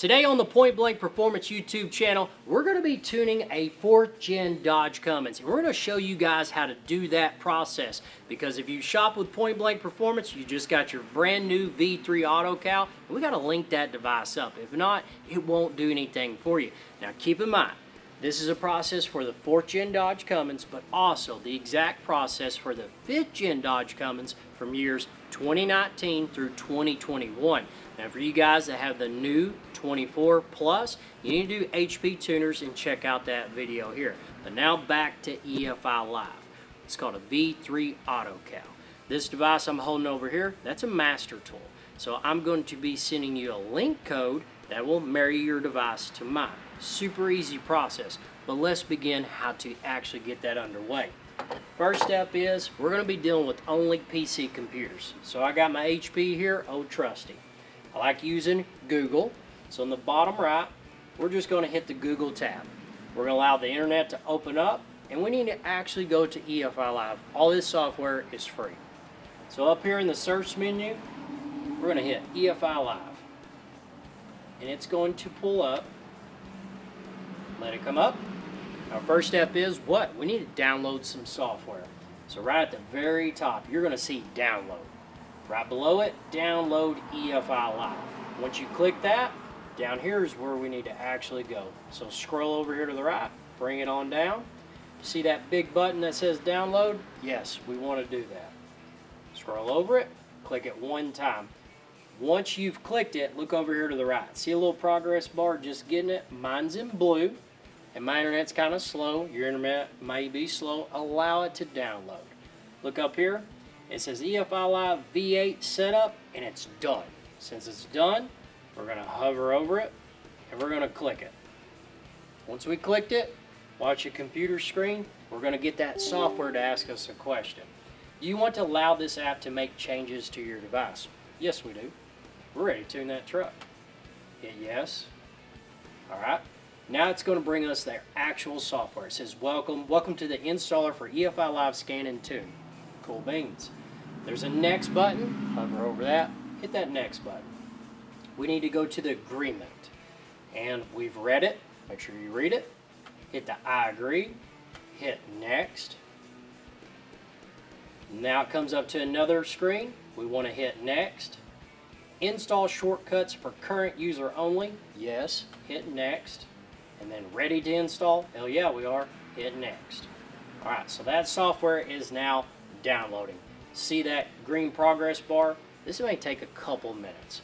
Today on the Point Blank Performance YouTube channel, we're going to be tuning a 4th gen Dodge Cummins. And we're going to show you guys how to do that process. Because if you shop with Point Blank Performance, you just got your brand new V3 auto cal. And we got to link that device up. If not, it won't do anything for you. Now keep in mind, this is a process for the 4th gen Dodge Cummins, but also the exact process for the 5th gen Dodge Cummins from years 2019 through 2021. Now for you guys that have the new 24 plus, you need to do HP tuners and check out that video here. But now back to EFI Live. It's called a V3 Auto Cal. This device I'm holding over here, that's a master tool. So I'm going to be sending you a link code that will marry your device to mine. Super easy process, but let's begin how to actually get that underway. First step is we're going to be dealing with only PC computers. So I got my HP here, old trusty. I like using Google. So in the bottom right, we're just going to hit the Google tab. We're going to allow the internet to open up, and we need to actually go to EFI Live. All this software is free. So up here in the search menu, we're going to hit EFI Live. And it's going to pull up. Let it come up. Our first step is what? We need to download some software. So right at the very top, you're going to see download. Right below it, download EFI Live. Once you click that, down here is where we need to actually go. So scroll over here to the right, bring it on down. See that big button that says download? Yes, we want to do that. Scroll over it, click it one time. Once you've clicked it, look over here to the right. See a little progress bar, just getting it? Mine's in blue, and my internet's kind of slow. Your internet may be slow. Allow it to download. Look up here. It says EFI Live V8 setup, and it's done. Since it's done, we're going to hover over it, and we're going to click it. Once we clicked it, watch your computer screen. We're going to get that software to ask us a question. Do you want to allow this app to make changes to your device? Yes, we do. We're ready to tune that truck. Hit yes. All right. Now it's going to bring us their actual software. It says, welcome to the installer for EFI Live Scan and Tune. Cool beans. There's a next button. Hover over that. Hit that next button. We need to go to the agreement. And we've read it. Make sure you read it. Hit the I agree. Hit next. Now it comes up to another screen. We want to hit next. Install shortcuts for current user only. Yes. Hit next. And then ready to install. Hell yeah, we are. Hit next. Alright, so that software is now downloading. See that green progress bar? This may take a couple minutes.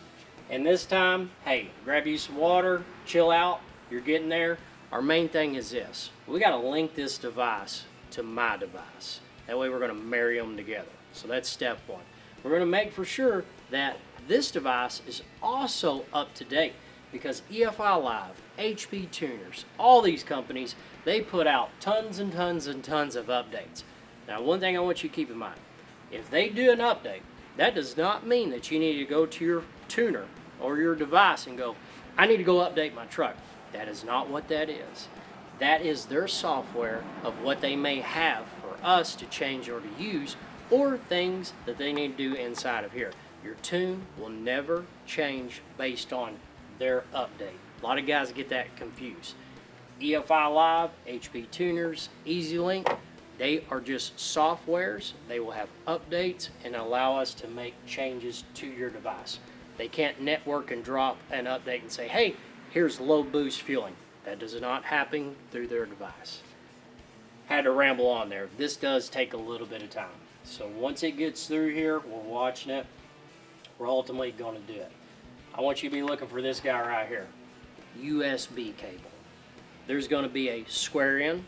And this time, hey, grab you some water, chill out, you're getting there. Our main thing is this. We got to link this device to my device. That way we're going to marry them together. So that's step one. We're going to make for sure that this device is also up to date, because EFI Live, HP Tuners, all these companies, they put out tons and tons and tons of updates. Now, one thing I want you to keep in mind, if they do an update, that does not mean that you need to go to your tuner or your device and go, I need to go update my truck. That is not what that is. That is their software of what they may have for us to change or to use, or things that they need to do inside of here. Your tune will never change based on their update. A lot of guys get that confused. EFI Live, HP Tuners, EasyLink, they are just softwares. They will have updates and allow us to make changes to your device. They can't network and drop an update and say, hey, here's low boost fueling. That does not happen through their device. Had to ramble on there. This does take a little bit of time. So once it gets through here, we're watching it. We're ultimately going to do it. I want you to be looking for this guy right here. USB cable. There's going to be a square end.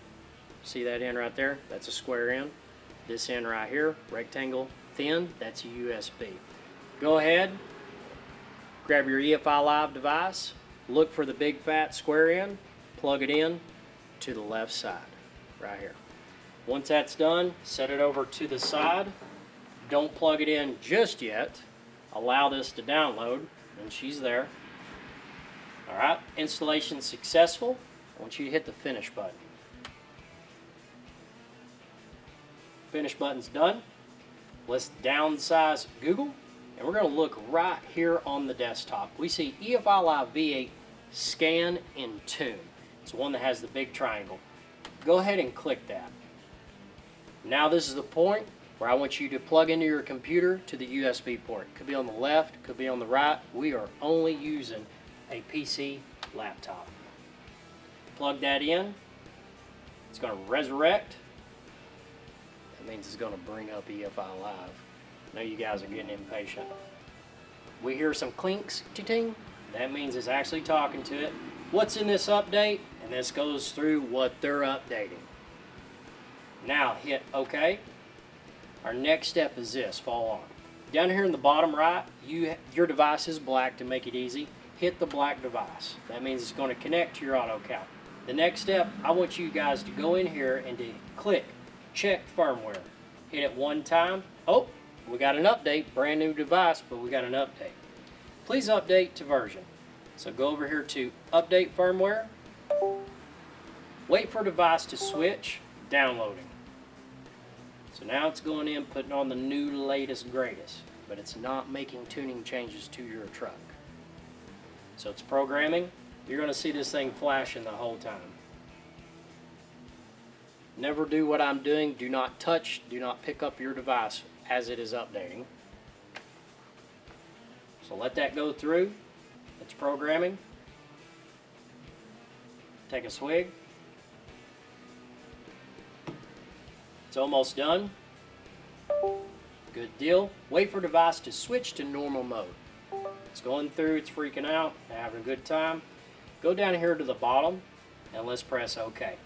See that end right there? That's a square end. This end right here, rectangle thin, that's a USB. Go ahead, grab your EFI Live device, look for the big fat square end, plug it in to the left side, right here. Once that's done, set it over to the side. Don't plug it in just yet. Allow this to download, and she's there. All right, installation successful. I want you to hit the finish button. Finish button's done. Let's downsize Google, and we're going to look right here on the desktop. We see EFI Live V8 Scan and Tune. It's the one that has the big triangle. Go ahead and click that. Now this is the point where I want you to plug into your computer to the USB port. Could be on the left, could be on the right. We are only using a PC laptop. Plug that in. It's going to resurrect. That means it's going to bring up EFI Live. I know you guys are getting impatient. We hear some clinks, ting. That means it's actually talking to it. What's in this update? And this goes through what they're updating. Now hit OK. Our next step is this, follow on. Down here in the bottom right, your device is black to make it easy. Hit the black device. That means it's going to connect to your auto count. The next step, I want you guys to go in here and to click check firmware. Hit it one time. Oh, we got an update, brand new device, but we got an update. Please update to version. So go over here to update firmware. Wait for device to switch, downloading. So now it's going in, putting on the new, latest, greatest, but it's not making tuning changes to your truck. So it's programming. You're going to see this thing flashing the whole time. Never do what I'm doing. Do not touch, do not pick up your device as it is updating. So let that go through. It's programming. Take a swig. It's almost done. Good deal. Wait for device to switch to normal mode. It's going through, it's freaking out, having a good time. Go down here to the bottom and let's press OK.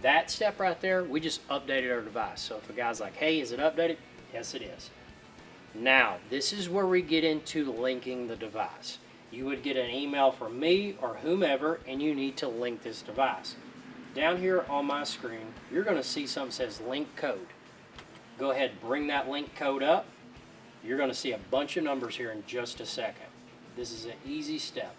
That step right there, we just updated our device. So if a guy's like, hey, is it updated? Yes, it is. Now, this is where we get into linking the device. You would get an email from me or whomever, and you need to link this device. Down here on my screen, you're going to see something that says link code. Go ahead and bring that link code up. You're going to see a bunch of numbers here in just a second. This is an easy step.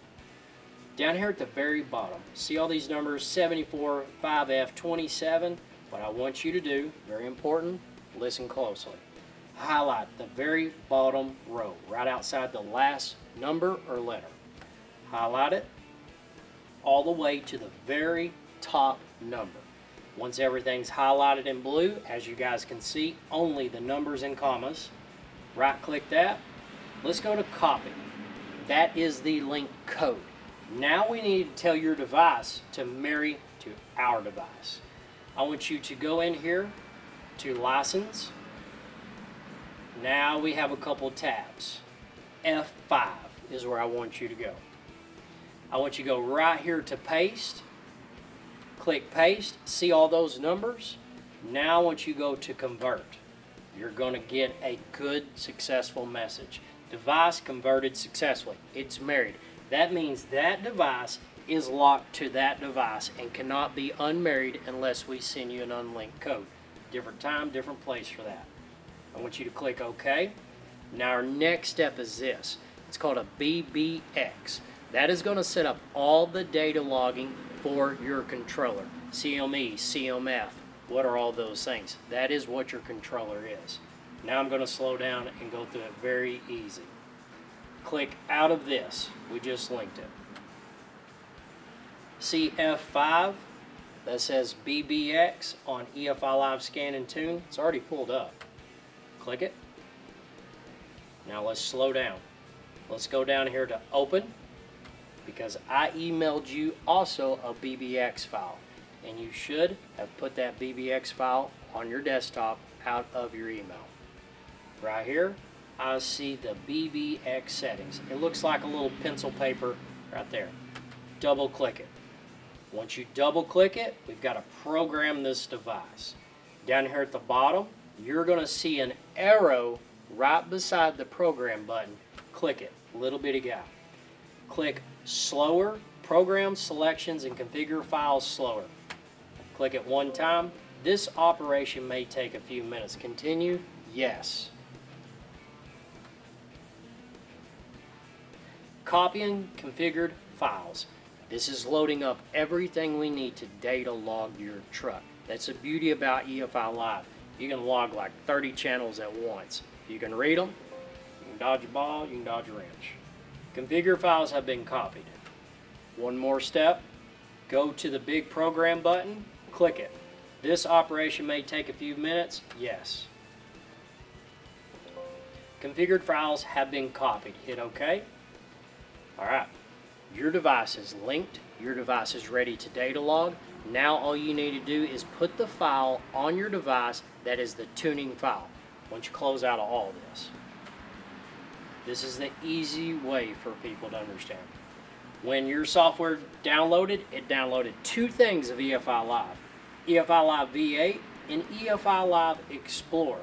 Down here at the very bottom, see all these numbers, 74, 5F, 27. What I want you to do, very important, listen closely. Highlight the very bottom row, right outside the last number or letter. Highlight it all the way to the very top number. Once everything's highlighted in blue, as you guys can see, only the numbers and commas. Right click that. Let's go to copy. That is the link code. Now we need to tell your device to marry to our device. I want you to go in here to license. Now we have a couple tabs. F5 is where I want you to go. I want you to go right here to paste. Click paste. See all those numbers? Now I want you to go to convert. You're going to get a good, successful message. Device converted successfully. It's married. That means that device is locked to that device and cannot be unmarried unless we send you an unlinked code. Different time, different place for that. I want you to click OK. Now our next step is this. It's called a BBX. That is going to set up all the data logging for your controller. CME, CMF, what are all those things? That is what your controller is. Now I'm going to slow down and go through it very easy. Click out of this. We just linked it. CF5 that says BBX on EFI Live Scan and Tune. It's already pulled up. Click it. Now let's slow down. Let's go down here to open, because I emailed you also a BBX file, and you should have put that BBX file on your desktop out of your email. Right here, I see the BBX settings. It looks like a little pencil paper right there. Double click it. Once you double click it, we've got to program this device. Down here at the bottom, you're going to see an arrow right beside the program button. Click it, little bitty guy. Click slower, program selections and configure files slower. Click it one time. This operation may take a few minutes. Continue, yes. Copying configured files. This is loading up everything we need to data log your truck. That's the beauty about EFI Live. You can log like 30 channels at once. You can read them, you can dodge a ball, you can dodge a wrench. Configure files have been copied. One more step, go to the big program button, click it. This operation may take a few minutes, yes. Configured files have been copied, hit OK. Alright, your device is linked, your device is ready to data log. Now all you need to do is put the file on your device that is the tuning file. Once you close out of all this. This is the easy way for people to understand. When your software downloaded, it downloaded two things of EFI Live. EFI Live V8 and EFI Live Explorer.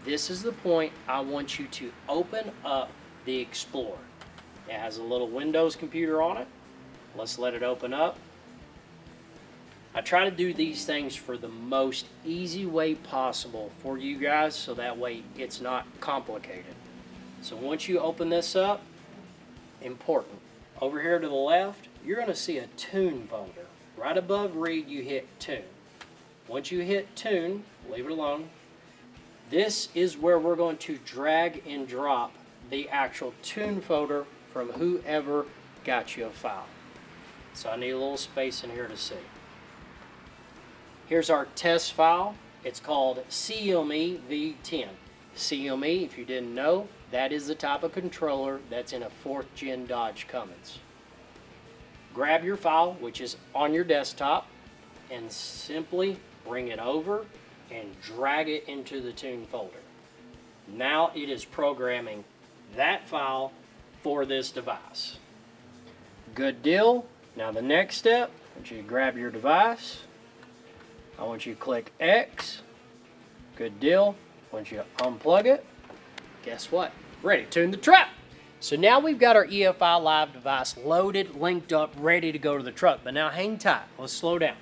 This is the point I want you to open up the Explorer. It has a little Windows computer on it. Let's let it open up. I try to do these things for the most easy way possible for you guys so that way it's not complicated. So once you open this up, important, over here to the left, you're going to see a tune folder. Right above read, you hit tune. Once you hit tune, leave it alone. This is where we're going to drag and drop the actual tune folder from whoever got you a file. So I need a little space in here to see. Here's our test file. It's called CME V10. CME, if you didn't know, that is the type of controller that's in a 4th gen Dodge Cummins. Grab your file, which is on your desktop, and simply bring it over and drag it into the tune folder. Now it is programming that file for this device. Good deal. Now the next step, I want you to grab your device. I want you to click X. Good deal. I want you to unplug it. Guess what? Ready to tune the truck. So now we've got our EFI Live device loaded, linked up, ready to go to the truck. But now hang tight. Let's slow down.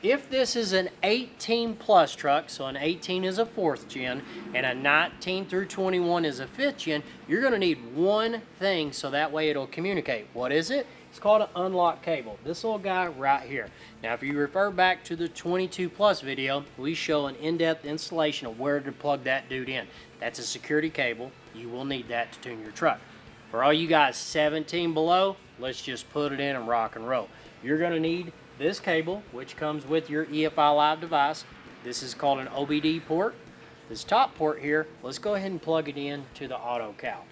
If this is an 18 plus truck, so an 18 is a 4th gen, and a 19 through 21 is a 5th gen, you're going to need one thing so that way it'll communicate. What is it? It's called an unlock cable. This little guy right here. Now if you refer back to the 22 plus video, we show an in-depth installation of where to plug that dude in. That's a security cable. You will need that to tune your truck. For all you guys 17 below, let's just put it in and rock and roll. You're going to need this cable, which comes with your EFI Live device. This is called an OBD port. This top port here, let's go ahead and plug it in to the auto cow.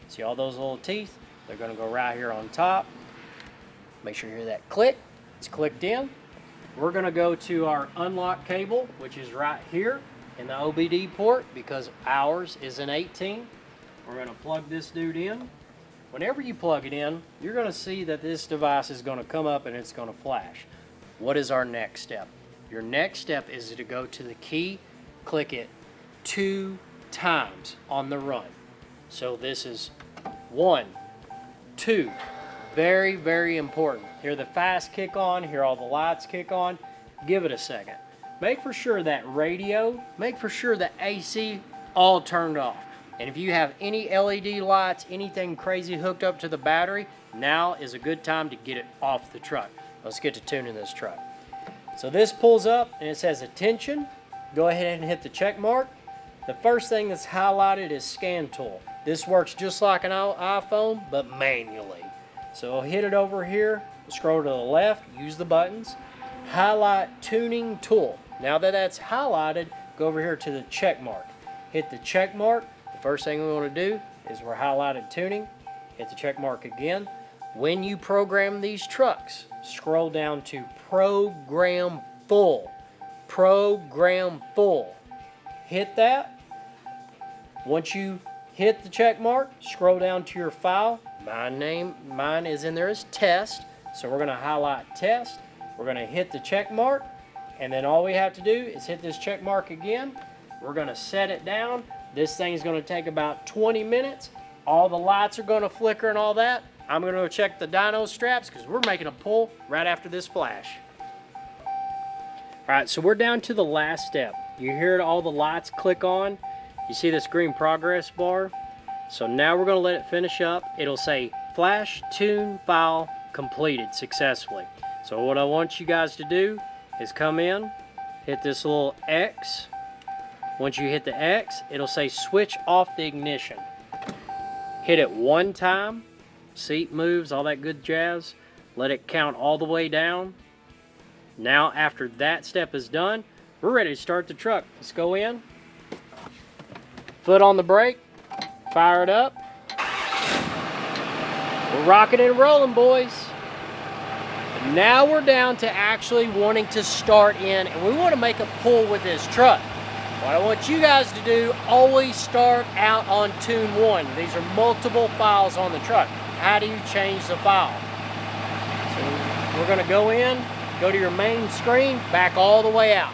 See all those little teeth? They're going to go right here on top. Make sure you hear that click. It's clicked in. We're going to go to our unlock cable, which is right here in the OBD port because ours is an 18. We're going to plug this dude in. Whenever you plug it in, you're going to see that this device is going to come up and it's going to flash. What is our next step? Your next step is to go to the key, click it 2 times on the run. So this is 1, 2. Very, very important. Hear the fast kick on, hear all the lights kick on. Give it a second. Make for sure that radio, make for sure the AC all turned off. And if you have any LED lights, anything crazy hooked up to the battery, now is a good time to get it off the truck. Let's get to tuning this truck. So this pulls up and it says attention. Go ahead and hit the check mark. The first thing that's highlighted is scan tool. This works just like an iPhone, but manually. So hit it over here, scroll to the left, use the buttons, highlight tuning tool. Now that that's highlighted, go over here to the check mark. Hit the check mark. The first thing we want to do is we're highlighted tuning. Hit the check mark again. When you program these trucks, scroll down to program full. Program full. Hit that. Once you hit the check mark, scroll down to your file. Mine is in there as test, so we're going to highlight test. We're going to hit the check mark, and then all we have to do is hit this check mark again. We're going to set it down. This thing is going to take about 20 minutes. All the lights are going to flicker and all that. I'm going to go check the dyno straps because we're making a pull right after this flash. All right, so we're down to the last step. You hear all the lights click on. You see this green progress bar? So now we're going to let it finish up. It'll say flash tune file completed successfully. So what I want you guys to do is come in, hit this little X. Once you hit the X, it'll say switch off the ignition. Hit it 1 time, seat moves, all that good jazz. let it count all the way down. Now after that step is done, we're ready to start the truck. Let's go in, foot on the brake, fire it up. We're rocking and rolling, boys. Now we're down to actually wanting to start in, and we want to make a pull with this truck. What I want you guys to do, always start out on tune 1. These are multiple files on the truck. How do you change the file? So we're going to go in, go to your main screen, back all the way out.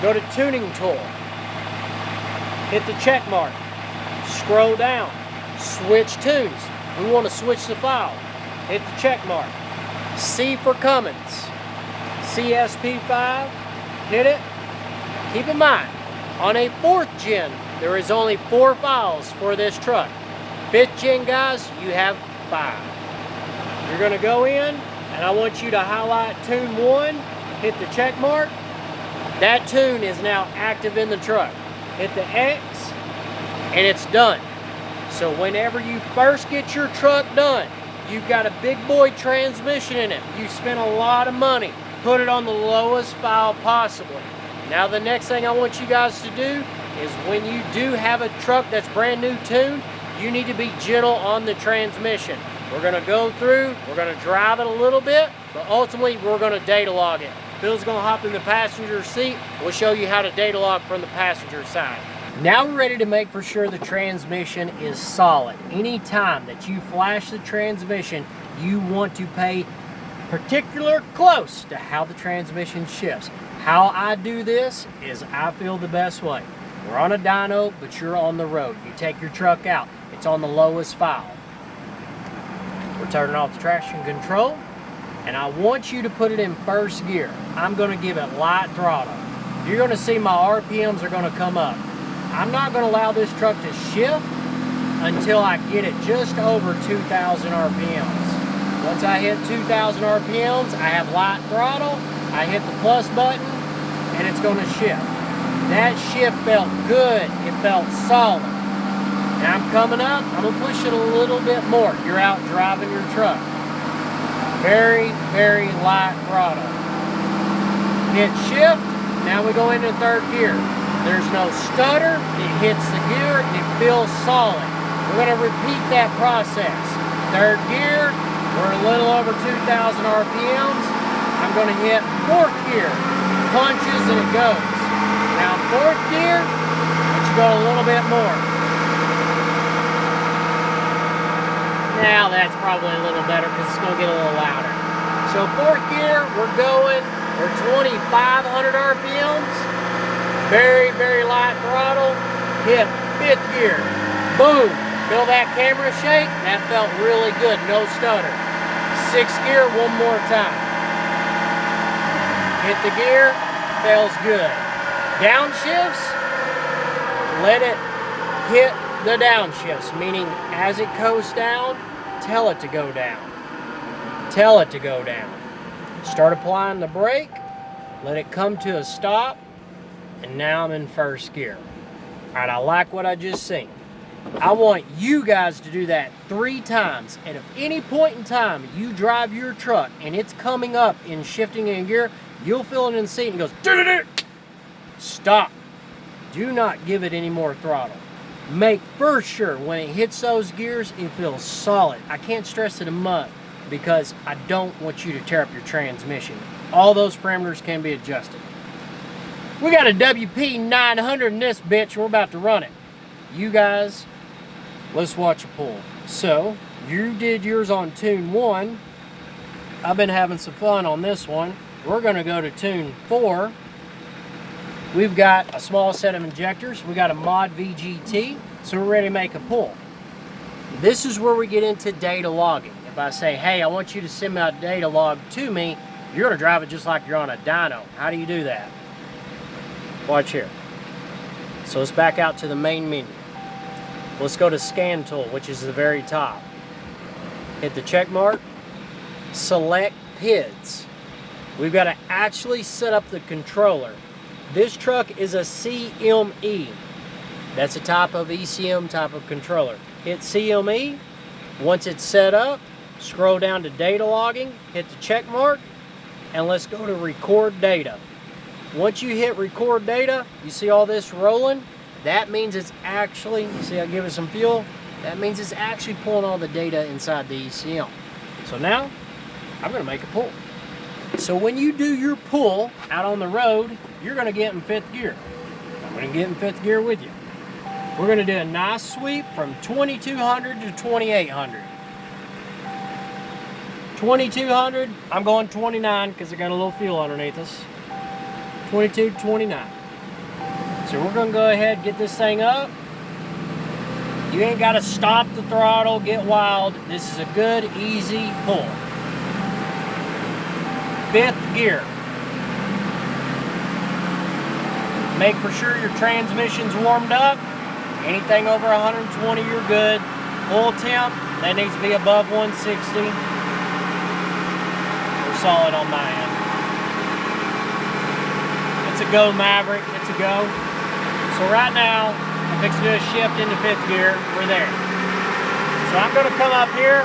Go to tuning tool. Hit the check mark. Scroll down. Switch tunes. We want to switch the file. Hit the check mark. C for Cummins. CSP5. Hit it. Keep in mind, on a 4th gen, there is only 4 files for this truck. 5th gen, guys, you have 5. You're going to go in, and I want you to highlight tune 1, hit the check mark. That tune is now active in the truck. Hit the X, and it's done. So whenever you first get your truck done, you've got a big boy transmission in it. You spent a lot of money. Put it on the lowest file possible. Now the next thing I want you guys to do is when you do have a truck that's brand new tuned, you need to be gentle on the transmission. We're going to go through, we're going to drive it a little bit, but ultimately we're going to data log it. Bill's going to hop in the passenger seat. We'll show you how to data log from the passenger side. Now we're ready to make for sure the transmission is solid. Anytime that you flash the transmission, you want to pay particular close to how the transmission shifts. How I do this is I feel the best way. We're on a dyno, but you're on the road. You take your truck out, it's on the lowest file. We're turning off the traction control, and I want you to put it in 1st gear. I'm going to give it light throttle. You're going to see my RPMs are going to come up. I'm not going to allow this truck to shift until I get it just over 2,000 RPMs. Once I hit 2,000 RPMs, I have light throttle. I hit the plus button, and it's going to shift. That shift felt good. It felt solid. Now I'm coming up. I'm going to push it a little bit more. You're out driving your truck. Very, very light throttle. Hit shift. Now we go into 3rd gear. There's no stutter. It hits the gear, and it feels solid. We're going to repeat that process. 3rd gear. We're a little over 2,000 RPMs. I'm going to hit 4th gear, punches, and it goes. Now 4th gear, let's go a little bit more. Now that's probably a little better because it's going to get a little louder. So 4th gear, we're 2,500 RPMs. Very, very light throttle. Hit 5th gear. Boom. Feel that camera shake? That felt really good, no stutter. 6th gear, one more time. Hit the gear, feels good. Downshifts, let it hit the downshifts, meaning as it goes down, tell it to go down. Tell it to go down. Start applying the brake, let it come to a stop, and now I'm in 1st gear. All right, I like what I just seen. I want you guys to do that 3 times, and if any point in time you drive your truck and it's coming up in shifting in gear, you'll feel it in the seat and it goes, doo-doo-doo. Stop. Do not give it any more throttle. Make for sure when it hits those gears, it feels solid. I can't stress it enough because I don't want you to tear up your transmission. All those parameters can be adjusted. We got a WP 900 in this bitch. We're about to run it. You guys, let's watch a pull. So, you did yours on tune 1. I've been having some fun on this one. We're going to go to tune 4. We've got a small set of injectors. We got a mod VGT, so we're ready to make a pull. This is where we get into data logging. If I say, hey, I want you to send out data log to me, you're going to drive it just like you're on a dyno. How do you do that? Watch here. So let's back out to the main menu. Let's go to scan tool, which is the very top. Hit the check mark. Select PIDs. We've got to actually set up the controller. This truck is a CME. That's a type of ECM type of controller. Hit CME. Once it's set up, scroll down to data logging, hit the check mark, and let's go to record data. Once you hit record data, you see all this rolling? That means it's actually, you see I give it some fuel? That means it's actually pulling all the data inside the ECM. So now, I'm gonna make a pull. So when you do your pull out on the road, you're gonna get in 5th gear. I'm gonna get in 5th gear with you. We're gonna do a nice sweep from 2200 to 2800. 2200, I'm going 29 because I got a little fuel underneath us. 22, 29. So we're gonna go ahead and get this thing up. You ain't gotta stop the throttle, get wild. This is a good, easy pull. 5th gear. Make for sure your transmission's warmed up. Anything over 120, you're good. Oil temp, that needs to be above 160. We're solid on my end. It's a go, Maverick, it's a go. So right now, I'm fixing to do a shift into 5th gear. We're there. So I'm gonna come up here.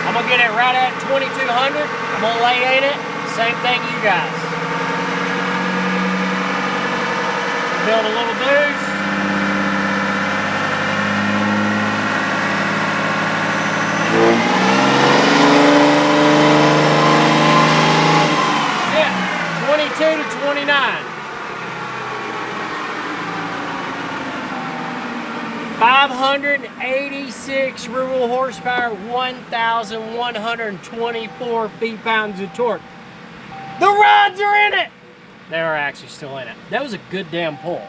I'm gonna get it right at 2200. I'm gonna lay in it. Same thing you guys. Build a little boost. That's it. 22 to 29. 586 rural horsepower, 1,124 feet-pounds of torque. The rods are in it! They are actually still in it. That was a good damn pull.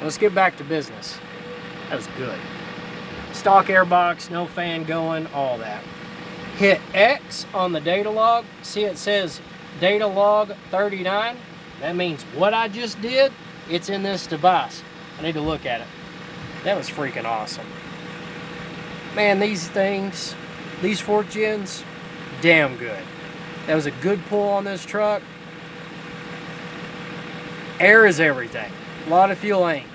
Let's get back to business. That was good. Stock airbox, no fan going, all that. Hit X on the data log. See it says data log 39. That means what I just did, it's in this device. I need to look at it. That was freaking awesome. Man, these things, these 4th gens, damn good. That was a good pull on this truck. Air is everything. A lot of fuel ain't.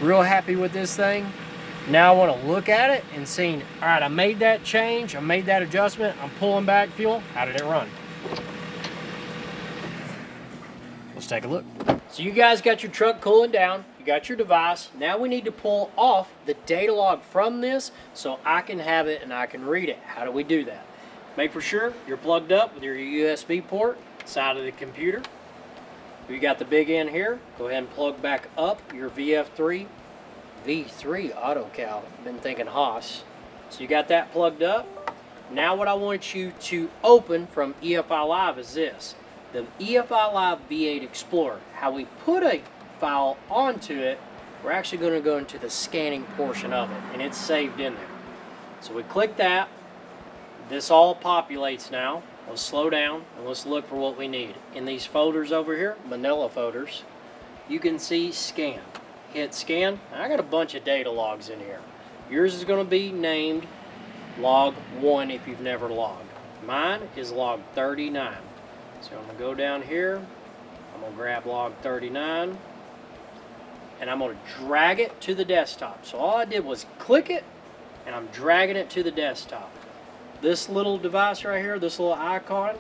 Real happy with this thing. Now I want to look at it and see, all right, I made that change, I made that adjustment, I'm pulling back fuel. How did it run? Let's take a look. So you guys got your truck cooling down. You got your device. Now we need to pull off the data log from this so I can have it and I can read it. How do we do that? Make for sure you're plugged up with your USB port side of the computer. You got the big end here. Go ahead and plug back up your V3 auto cal. Been thinking Haas. So you got that plugged up. Now what I want you to open from EFI Live is this. The EFI Live V8 Explorer. How we put a file onto it, we're actually going to go into the scanning portion of it, and it's saved in there. So we click that. This all populates now. Let's slow down and let's look for what we need. In these folders over here, manila folders, you can see scan. Hit scan. I got a bunch of data logs in here. Yours is going to be named log 1 if you've never logged. Mine is log 39. So I'm going to go down here. I'm going to grab log 39. And I'm going to drag it to the desktop. So all I did was click it, and I'm dragging it to the desktop. This little device right here, this little icon,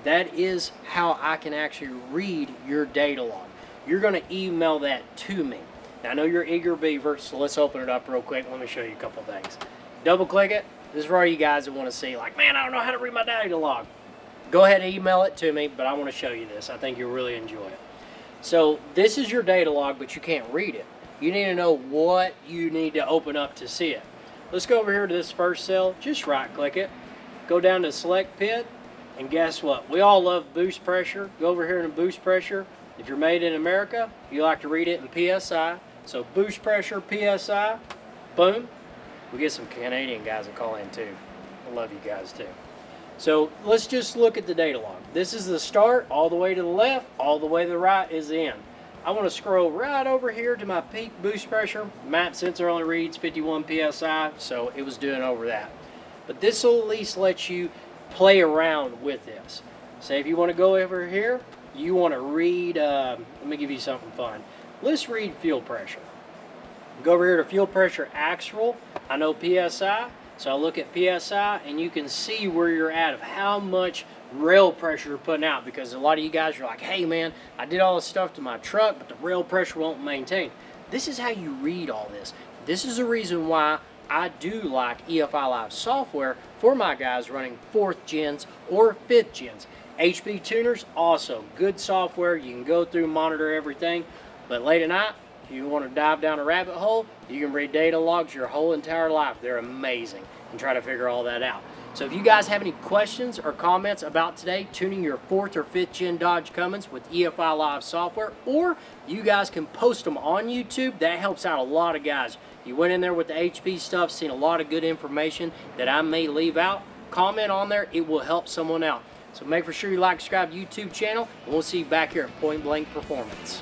that is how I can actually read your data log. You're going to email that to me. Now I know you're eager beaver, so let's open it up real quick. Let me show you a couple things. Double click it. This is for all you guys that want to see, like, man, I don't know how to read my data log. Go ahead and email it to me, but I want to show you this. I think you'll really enjoy it. So this is your data log, but you can't read it. You need to know what you need to open up to see it. Let's go over here to this first cell. Just right click it. Go down to select PID, and guess what? We all love boost pressure. Go over here in boost pressure. If you're made in America, you like to read it in PSI. So boost pressure, PSI, boom. We get some Canadian guys that call in too. I love you guys too. So let's just look at the data log. This is the start, all the way to the left, all the way to the right is the end. I want to scroll right over here to my peak boost pressure. Map sensor only reads 51 PSI, so it was doing over that. But this will at least let you play around with this. Say if you want to go over here, you want to read, let me give you something fun. Let's read fuel pressure. Go over here to fuel pressure actual. I know PSI, so I look at PSI and you can see where you're at of how much rail pressure you're putting out, because a lot of you guys are like, hey man, I did all this stuff to my truck, but the rail pressure won't maintain. This is how you read all this. This is the reason why I do like EFI Live software for my guys running 4th gens or 5th gens. HP tuners, also good software. You can go through, monitor everything, but late at night, if you want to dive down a rabbit hole, you can read data logs your whole entire life. They're amazing, and try to figure all that out. So if you guys have any questions or comments about today tuning your 4th or 5th gen Dodge Cummins with EFI Live software, or you guys can post them on YouTube, that helps out a lot of guys. You went in there with the HP stuff, seen a lot of good information that I may leave out. Comment on there, it will help someone out. So make for sure you like, subscribe to the YouTube channel, and we'll see you back here at Point Blank Performance.